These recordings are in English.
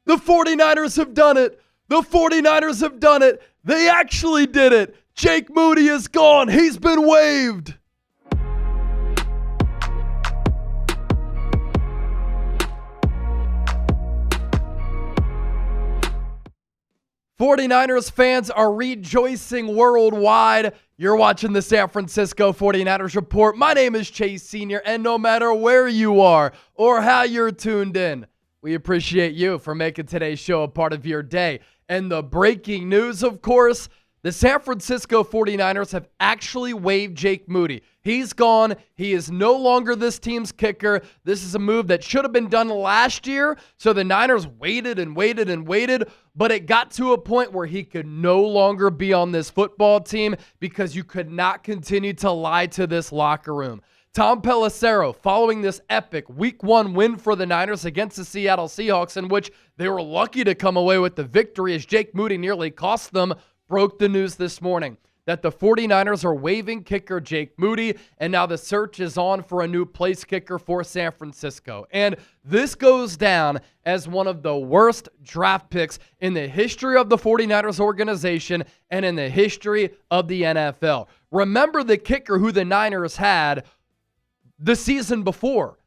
The 49ers have done it. The 49ers have done it. They actually did it. Jake Moody is gone. He's been waived. '49ers fans are rejoicing worldwide. You're watching the San Francisco 49ers Report. My name is Chase Sr., and no matter where you are or how you're tuned in, we appreciate you for making today's show a part of your day. And the breaking news, of course, the San Francisco 49ers have actually waived Jake Moody. He's gone. He is no longer this team's kicker. This is a move that should have been done last year. So the Niners waited and waited and waited, but it got to a point where he could no longer be on this football team because you could not continue to lie to this locker room. Tom Pelissero, following this epic Week 1 win for the Niners against the Seattle Seahawks, in which they were lucky to come away with the victory as Jake Moody nearly cost them, broke the news this morning that the 49ers are waiving kicker Jake Moody, and now the search is on for a new place kicker for San Francisco. And this goes down as one of the worst draft picks in the history of the 49ers organization and in the history of the NFL. Remember the kicker who the Niners had the season before,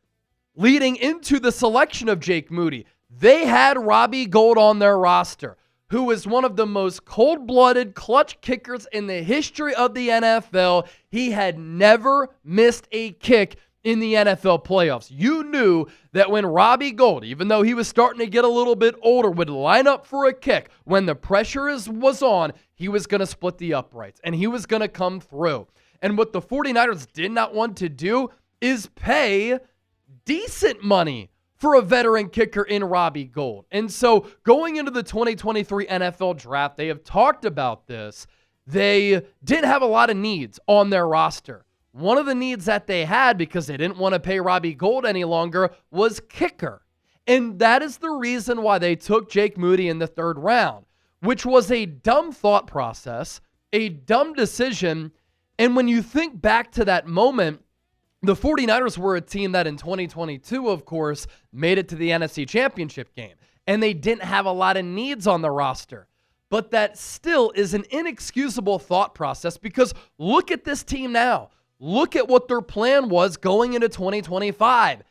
leading into the selection of Jake Moody. They had Robbie Gould on their roster, who is one of the most cold-blooded clutch kickers in the history of the NFL. He had never missed a kick in the NFL playoffs. You knew that when Robbie Gould, even though he was starting to get a little bit older, would line up for a kick, when the pressure was on, he was going to split the uprights, and he was going to come through. And what the 49ers did not want to do is pay decent money for a veteran kicker in Robbie Gould. And so going into the 2023 NFL draft, they have talked about this. They didn't have a lot of needs on their roster. One of the needs that they had, because they didn't want to pay Robbie Gould any longer, was kicker. And that is the reason why they took Jake Moody in the third round, which was a dumb thought process, a dumb decision. And when you think back to that moment, the 49ers were a team that in 2022, of course, made it to the NFC Championship game, and they didn't have a lot of needs on the roster. But that still is an inexcusable thought process, because look at this team now. Look at what their plan was going into 2025.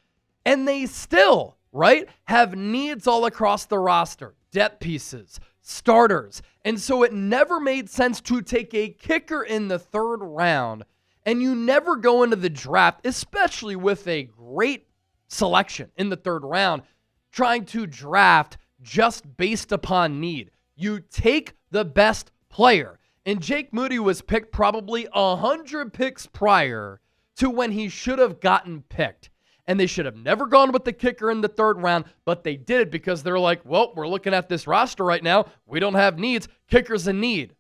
And they still, right, have needs all across the roster, depth pieces, starters. And so it never made sense to take a kicker in the third round. And you never go into the draft, especially with a great selection in the third round, trying to draft just based upon need. You take the best player. And Jake Moody was picked probably 100 picks prior to when he should have gotten picked. And they should have never gone with the kicker in the third round, but they did it because they're like, well, we're looking at this roster right now. We don't have needs. Kicker's a need.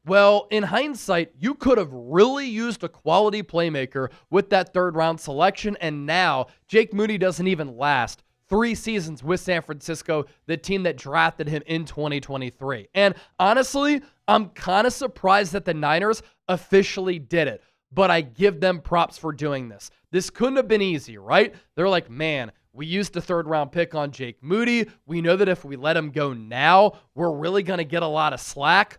Well, in hindsight, you could have really used a quality playmaker with that third-round selection, and now Jake Moody doesn't even last 3 seasons with San Francisco, the team that drafted him in 2023. And honestly, I'm kind of surprised that the Niners officially did it, but I give them props for doing this. This couldn't have been easy, right? They're like, man, we used a third-round pick on Jake Moody. We know that if we let him go now, we're really going to get a lot of slack.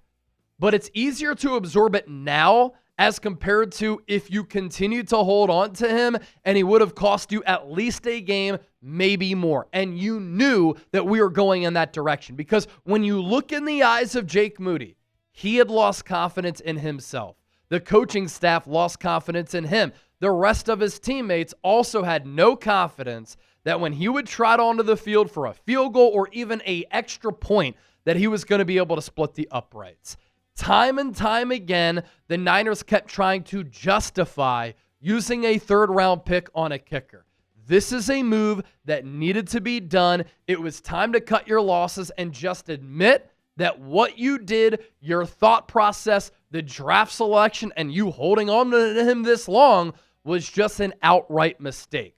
But it's easier to absorb it now as compared to if you continue to hold on to him and he would have cost you at least a game, maybe more. And you knew that we were going in that direction, because when you look in the eyes of Jake Moody, he had lost confidence in himself. The coaching staff lost confidence in him. The rest of his teammates also had no confidence that when he would trot onto the field for a field goal or even an extra point, that he was going to be able to split the uprights. Time and time again, the Niners kept trying to justify using a third-round pick on a kicker. This is a move that needed to be done. It was time to cut your losses and just admit that what you did, your thought process, the draft selection, and you holding on to him this long was just an outright mistake.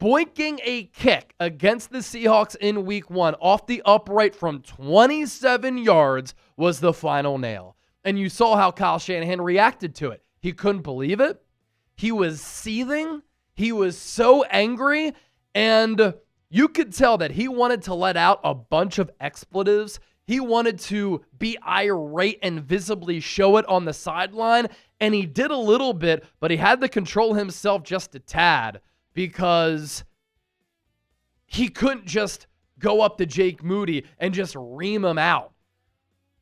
Boinking a kick against the Seahawks in Week 1 off the upright from 27 yards was the final nail. And you saw how Kyle Shanahan reacted to it. He couldn't believe it. He was seething. He was so angry. And You could tell that he wanted to let out a bunch of expletives. He wanted to be irate and visibly show it on the sideline, and he did a little bit, but he had to control himself just a tad because he couldn't just go up to Jake Moody and just ream him out.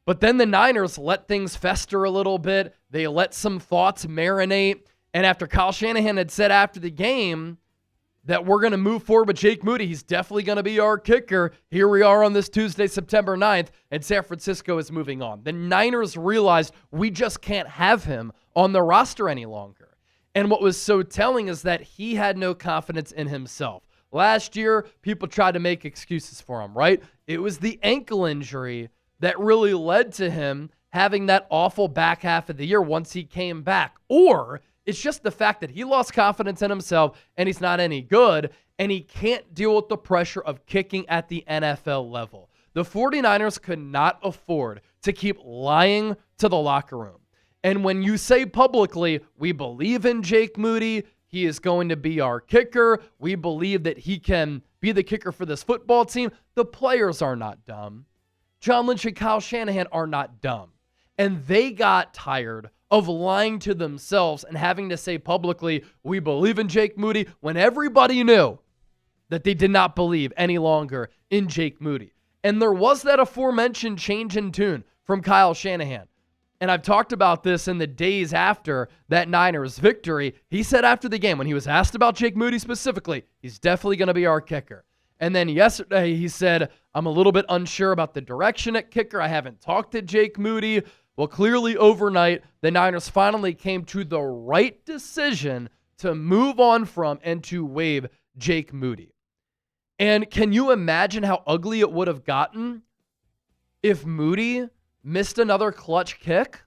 But then the Niners let things fester a little bit. They let some thoughts marinate, and after Kyle Shanahan had said after the game that we're going to move forward with Jake Moody, he's definitely going to be our kicker. Here we are on this Tuesday, September 9th, and San Francisco is moving on. The Niners realized we just can't have him on the roster any longer. And what was so telling is that he had no confidence in himself. Last year, people tried to make excuses for him, right? It was the ankle injury that really led to him having that awful back half of the year once he came back. Or it's just the fact that he lost confidence in himself and he's not any good, and he can't deal with the pressure of kicking at the NFL level. The 49ers could not afford to keep lying to the locker room. And when you say publicly, we believe in Jake Moody, he is going to be our kicker, we believe that he can be the kicker for this football team, the players are not dumb. John Lynch and Kyle Shanahan are not dumb. And they got tired of lying to themselves and having to say publicly, we believe in Jake Moody, when everybody knew that they did not believe any longer in Jake Moody. And there was that aforementioned change in tune from Kyle Shanahan. And I've talked about this in the days after that Niners victory. He said after the game, when he was asked about Jake Moody specifically, he's definitely going to be our kicker. And then yesterday he said, I'm a little bit unsure about the direction at kicker. I haven't talked to Jake Moody. Well, clearly overnight, the Niners finally came to the right decision to move on from and to waive Jake Moody. And can you imagine how ugly it would have gotten if Moody missed another clutch kick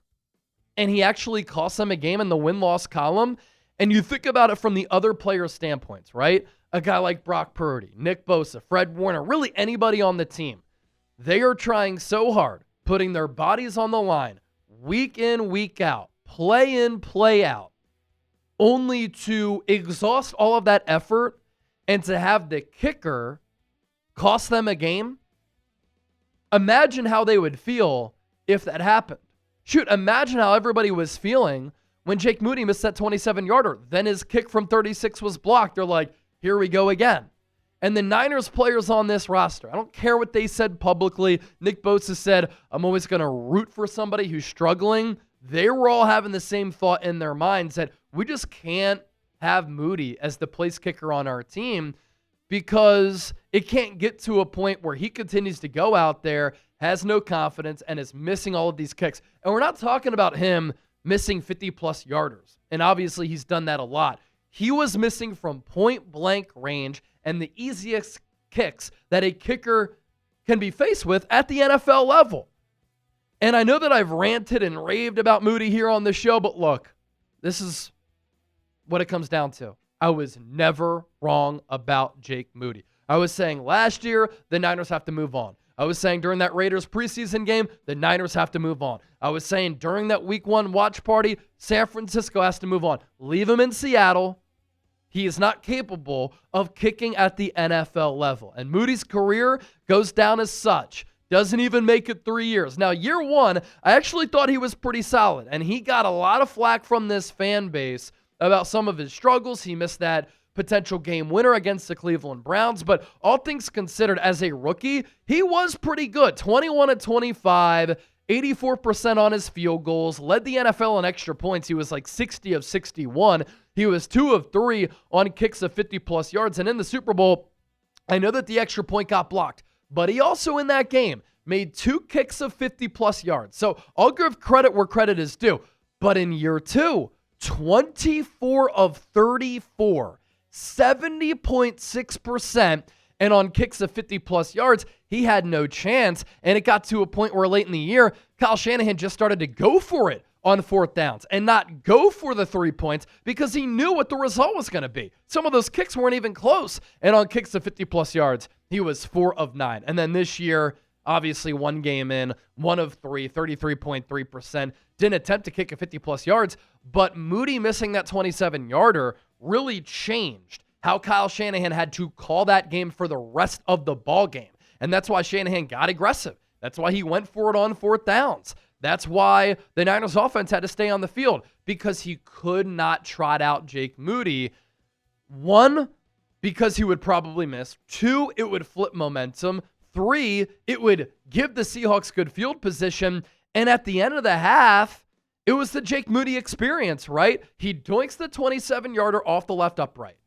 and he actually cost them a game in the win-loss column? And you think about it from the other players' standpoints, right? A guy like Brock Purdy, Nick Bosa, Fred Warner, really anybody on the team. They are trying so hard, putting their bodies on the line, week in, week out, play in, play out, only to exhaust all of that effort and to have the kicker cost them a game. Imagine how they would feel if that happened. Shoot, imagine how everybody was feeling when Jake Moody missed that 27-yarder. Then his kick from 36 was blocked. They're like, here we go again. And the Niners players on this roster, I don't care what they said publicly. Nick Bosa said, I'm always going to root for somebody who's struggling. They were all having the same thought in their minds that we just can't have Moody as the place kicker on our team because it can't get to a point where he continues to go out there, has no confidence, and is missing all of these kicks. And we're not talking about him missing 50-plus yarders. And obviously he's done that a lot. He was missing from point-blank range and the easiest kicks that a kicker can be faced with at the NFL level. And I know that I've ranted and raved about Moody here on the show, but look, this is what it comes down to. I was never wrong about Jake Moody. I was saying last year, the Niners have to move on. I was saying during that Raiders preseason game, the Niners have to move on. I was saying during that week 1 watch party, San Francisco has to move on. Leave him in Seattle. He is not capable of kicking at the NFL level. And Moody's career goes down as such. Doesn't even make it 3 years. Now, year 1, I actually thought he was pretty solid. And he got a lot of flack from this fan base about some of his struggles. He missed that potential game winner against the Cleveland Browns. But all things considered, as a rookie, he was pretty good. 21 of 25, 84% on his field goals, led the NFL in extra points. He was like 60 of 61. He was 2 of 3 on kicks of 50-plus yards. And in the Super Bowl, I know that the extra point got blocked, but he also in that game made 2 kicks of 50-plus yards. So I'll give credit where credit is due. But in year 2, 24 of 34, 70.6%, and on kicks of 50-plus yards, he had no chance. And it got to a point where late in the year, Kyle Shanahan just started to go for it on 4th downs and not go for the 3 points because he knew what the result was going to be. Some of those kicks weren't even close. And on kicks of 50-plus yards, he was 4 of 9. And then this year, obviously 1 game in, 1 of 3, 33.3%. Didn't attempt to kick a 50-plus yards, but Moody missing that 27-yarder really changed how Kyle Shanahan had to call that game for the rest of the ball game. And that's why Shanahan got aggressive. That's why he went for it on fourth downs. That's why the Niners offense had to stay on the field, because he could not trot out Jake Moody. One, because he would probably miss. Two, it would flip momentum. Three, it would give the Seahawks good field position. And at the end of the half, it was the Jake Moody experience, right? He doinks the 27-yarder off the left upright.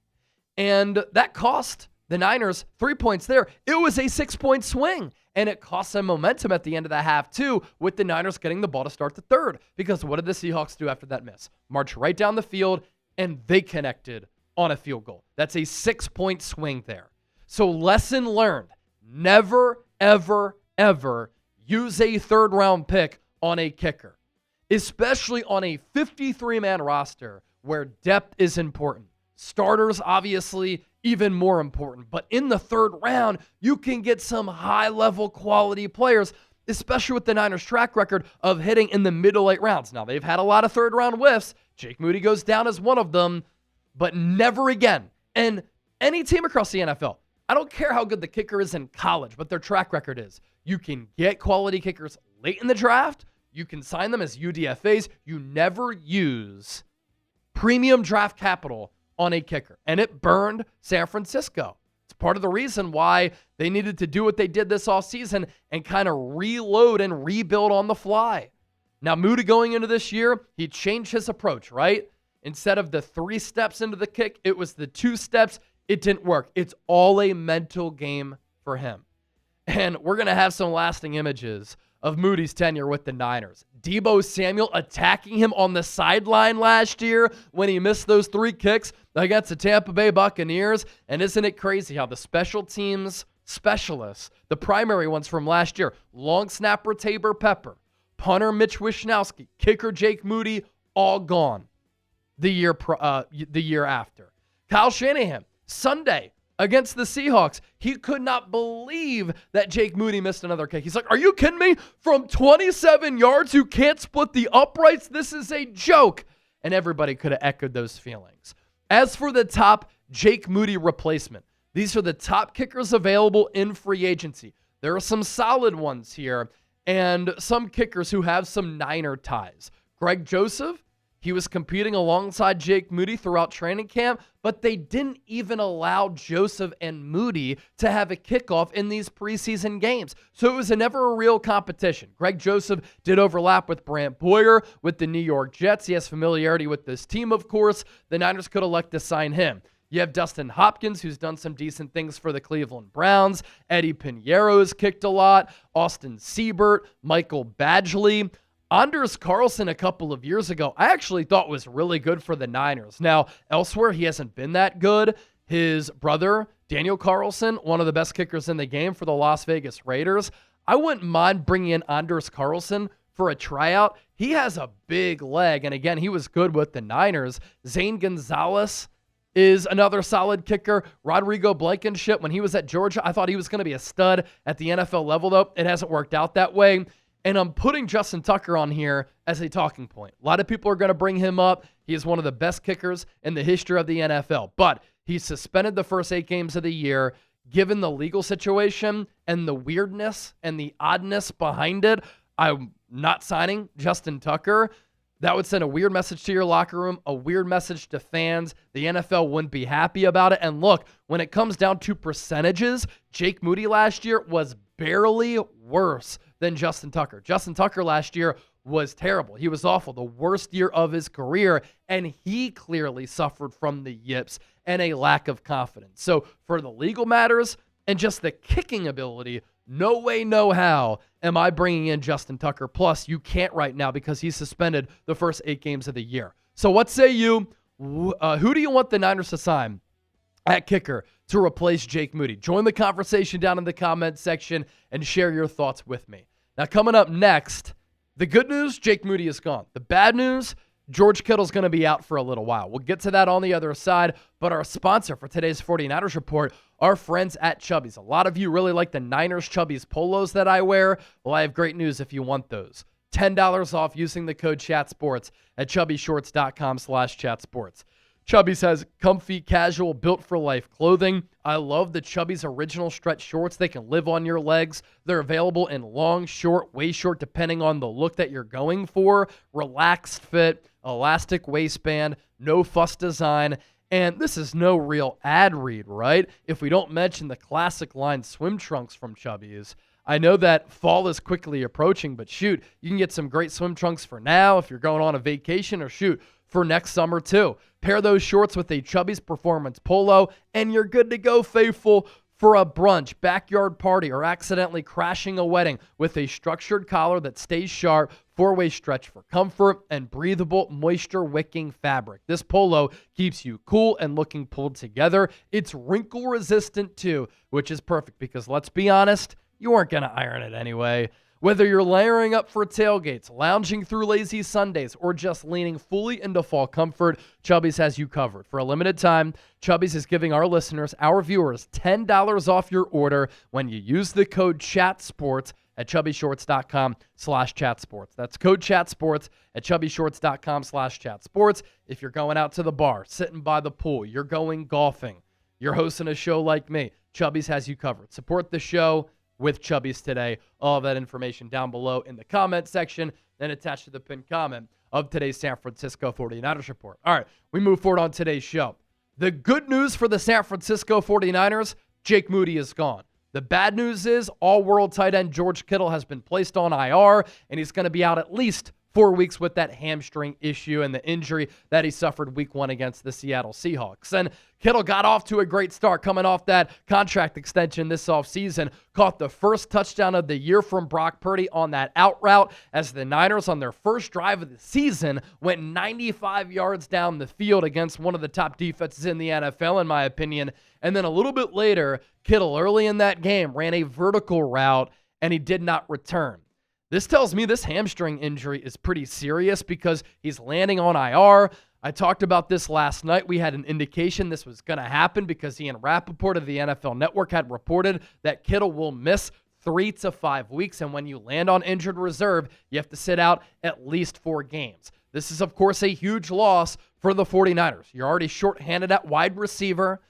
And that cost the Niners 3 points there. It was a 6-point swing. And it cost them momentum at the end of the half, too, with the Niners getting the ball to start the third. Because what did the Seahawks do after that miss? March right down the field, and they connected on a field goal. That's a 6-point swing there. So lesson learned. Never, ever, ever use a third-round pick on a kicker, especially on a 53-man roster where depth is important. Starters, obviously, even more important. But in the third round, you can get some high-level quality players, especially with the Niners' track record of hitting in the middle late rounds. Now, they've had a lot of third-round whiffs. Jake Moody goes down as one of them, but never again. And any team across the NFL, I don't care how good the kicker is in college, but their track record is. You can get quality kickers late in the draft. You can sign them as UDFAs. You never use premium draft capital on a kicker. And it burned San Francisco. It's part of the reason why they needed to do what they did this offseason and kind of reload and rebuild on the fly. Now, Moody going into this year, he changed his approach, right? Instead of the 3 steps into the kick, it was the 2 steps. It didn't work. It's all a mental game for him. And we're going to have some lasting images of Moody's tenure with the Niners. Deebo Samuel attacking him on the sideline last year when he missed those 3 kicks against the Tampa Bay Buccaneers. And isn't it crazy how the special teams specialists, the primary ones from last year, long snapper Tabor Pepper, punter Mitch Wishnowsky, kicker Jake Moody, all gone the year after. Kyle Shanahan, Sunday, against the Seahawks, he could not believe that Jake Moody missed another kick. He's like, are you kidding me? From 27 yards, you can't split the uprights? This is a joke. And everybody could have echoed those feelings. As for the top Jake Moody replacement, these are the top kickers available in free agency. There are some solid ones here and some kickers who have some Niner ties. Greg Joseph, he was competing alongside Jake Moody throughout training camp, but they didn't even allow Joseph and Moody to have a kickoff in these preseason games. So it was never a real competition. Greg Joseph did overlap with Brant Boyer with the New York Jets. He has familiarity with this team, of course. The Niners could elect to sign him. You have Dustin Hopkins, who's done some decent things for the Cleveland Browns. Eddy Pineiro has kicked a lot. Austin Seibert, Mykel Badgley. Anders Carlson a couple of years ago, I actually thought was really good for the Niners. Now, elsewhere, he hasn't been that good. His brother, Daniel Carlson, one of the best kickers in the game for the Las Vegas Raiders. I wouldn't mind bringing in Anders Carlson for a tryout. He has a big leg, and again, he was good with the Niners. Zane Gonzalez is another solid kicker. Rodrigo Blankenship, when he was at Georgia, I thought he was going to be a stud at the NFL level, though. It hasn't worked out that way. And I'm putting Justin Tucker on here as a talking point. A lot of people are going to bring him up. He is one of the best kickers in the history of the NFL. But he's suspended the first 8 games of the year. Given the legal situation and the weirdness and the oddness behind it, I'm not signing Justin Tucker. That would send a weird message to your locker room, a weird message to fans. The NFL wouldn't be happy about it. And look, when it comes down to percentages, Jake Moody last year was barely worse than Justin Tucker. Justin Tucker last year was terrible. He was awful, the worst year of his career, and he clearly suffered from the yips and a lack of confidence. So for the legal matters and just the kicking ability, no way, no how am I bringing in Justin Tucker. Plus, you can't right now because he's suspended the first 8 games of the year. So what say you? Who do you want the Niners to sign at kicker to replace Jake Moody? Join the conversation down in the comments section and share your thoughts with me. Now, coming up next, the good news, Jake Moody is gone. The bad news, George Kittle's going to be out for a little while. We'll get to that on the other side, but our sponsor for today's 49ers Report, our friends at Chubbies. A lot of you really like the Niners Chubbies polos that I wear. Well, I have great news if you want those. $10 off using the code ChatSports at chubbyshorts.com/chatsports. Chubbies has comfy, casual, built-for-life clothing. I love the Chubbies original stretch shorts. They can live on your legs. They're available in long, short, waist short, depending on the look that you're going for. Relaxed fit, elastic waistband, no fuss design. And this is no real ad read, right? If we don't mention the classic line swim trunks from Chubbies. I know that fall is quickly approaching, but shoot, you can get some great swim trunks for now if you're going on a vacation, or shoot, for next summer too. Pair those shorts with a Chubbies Performance Polo, and you're good to go, faithful, for a brunch, backyard party, or accidentally crashing a wedding with a structured collar that stays sharp, four-way stretch for comfort, and breathable, moisture-wicking fabric. This polo keeps you cool and looking pulled together. It's wrinkle-resistant too, which is perfect because, let's be honest, you aren't going to iron it anyway. Whether you're layering up for tailgates, lounging through lazy Sundays, or just leaning fully into fall comfort, Chubbies has you covered. For a limited time, Chubbies is giving our listeners, our viewers, $10 off your order when you use the code CHATSPORTS at chubbyshorts.com/chatsports. That's code CHATSPORTS at chubbyshorts.com/chatsports. If you're going out to the bar, sitting by the pool, you're going golfing, you're hosting a show like me, Chubbies has you covered. Support the show with Chubbies today. All of that information down below in the comment section, then attached to the pinned comment of today's San Francisco 49ers report. All right, we move forward on today's show. The good news for the San Francisco 49ers, Jake Moody is gone. The bad news is all-world tight end George Kittle has been placed on IR, and he's going to be out at least 4 weeks with that hamstring issue and the injury that he suffered week 1 against the Seattle Seahawks. And Kittle got off to a great start coming off that contract extension this offseason. Caught the first touchdown of the year from Brock Purdy on that out route as the Niners on their first drive of the season went 95 yards down the field against one of the top defenses in the NFL, in my opinion. And then a little bit later, Kittle early in that game ran a vertical route and he did not return. This tells me this hamstring injury is pretty serious because he's landing on IR. I talked about this last night. We had an indication this was going to happen because Ian Rappaport of the NFL Network had reported that Kittle will miss 3 to 5 weeks. And when you land on injured reserve, you have to sit out at least 4 games. This is, of course, a huge loss for the 49ers. You're already shorthanded at wide receiver,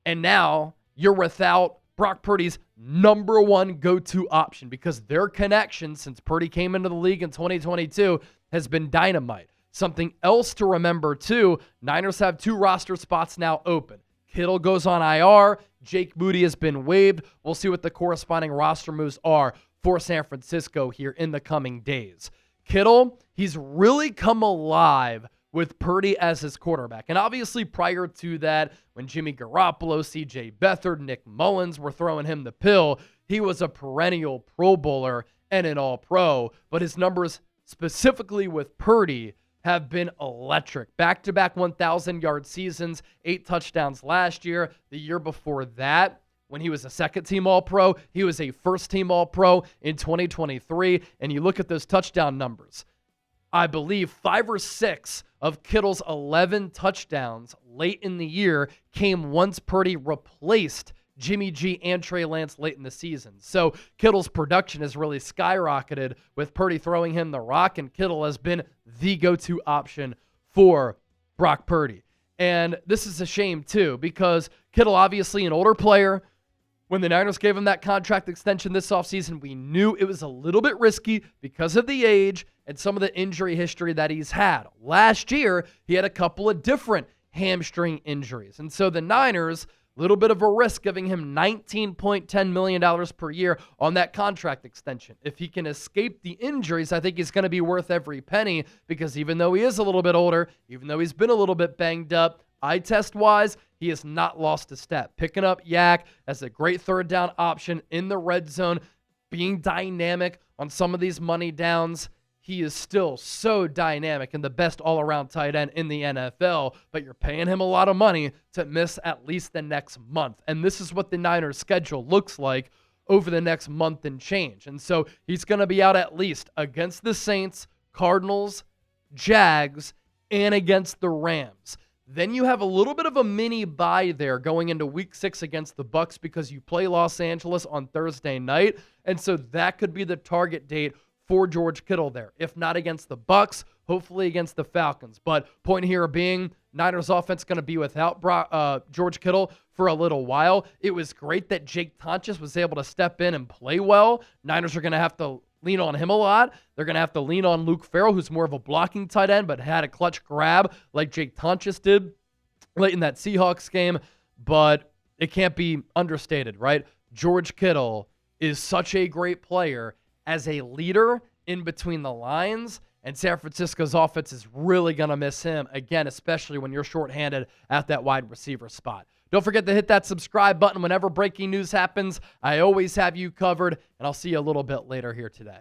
and now you're without Brock Purdy's number one go-to option because their connection since Purdy came into the league in 2022 has been dynamite. Something else to remember, too, Niners have 2 roster spots now open. Kittle goes on IR. Jake Moody has been waived. We'll see what the corresponding roster moves are for San Francisco here in the coming days. Kittle, he's really come alive with Purdy as his quarterback. And obviously prior to that, when Jimmy Garoppolo, C.J. Beathard, Nick Mullins were throwing him the pill, he was a perennial Pro Bowler and an All-Pro. But his numbers, specifically with Purdy, have been electric. Back-to-back 1,000-yard seasons, 8 touchdowns last year. The year before that, when he was a second-team All-Pro, he was a first-team All-Pro in 2023. And you look at those touchdown numbers. I believe 5 or 6 of Kittle's 11 touchdowns late in the year came once Purdy replaced Jimmy G and Trey Lance late in the season. So Kittle's production has really skyrocketed with Purdy throwing him the rock, and Kittle has been the go-to option for Brock Purdy. And this is a shame, too, because Kittle, obviously an older player. When the Niners gave him that contract extension this offseason, we knew it was a little bit risky because of the age and some of the injury history that he's had. Last year, he had a couple of different hamstring injuries. And so the Niners, a little bit of a risk giving him $19.10 million per year on that contract extension. If he can escape the injuries, I think he's going to be worth every penny because even though he is a little bit older, even though he's been a little bit banged up, eye test-wise, he has not lost a step. Picking up Yak as a great third down option in the red zone, being dynamic on some of these money downs. He is still so dynamic and the best all-around tight end in the NFL, but you're paying him a lot of money to miss at least the next month. And this is what the Niners' schedule looks like over the next month and change. And so he's going to be out at least against the Saints, Cardinals, Jags, and against the Rams. Then you have a little bit of a mini bye there going into week 6 against the Bucs because you play Los Angeles on Thursday night. And so that could be the target date for George Kittle there. If not against the Bucs, hopefully against the Falcons. But point here being, Niners offense going to be without George Kittle for a little while. It was great that Jake Tonches was able to step in and play well. Niners are going to have to lean on him a lot. They're going to have to lean on Luke Farrell, who's more of a blocking tight end, but had a clutch grab like Jake Tonches did late in that Seahawks game. But it can't be understated, right? George Kittle is such a great player as a leader in between the lines, and San Francisco's offense is really going to miss him, again, especially when you're shorthanded at that wide receiver spot. Don't forget to hit that subscribe button whenever breaking news happens. I always have you covered, and I'll see you a little bit later here today.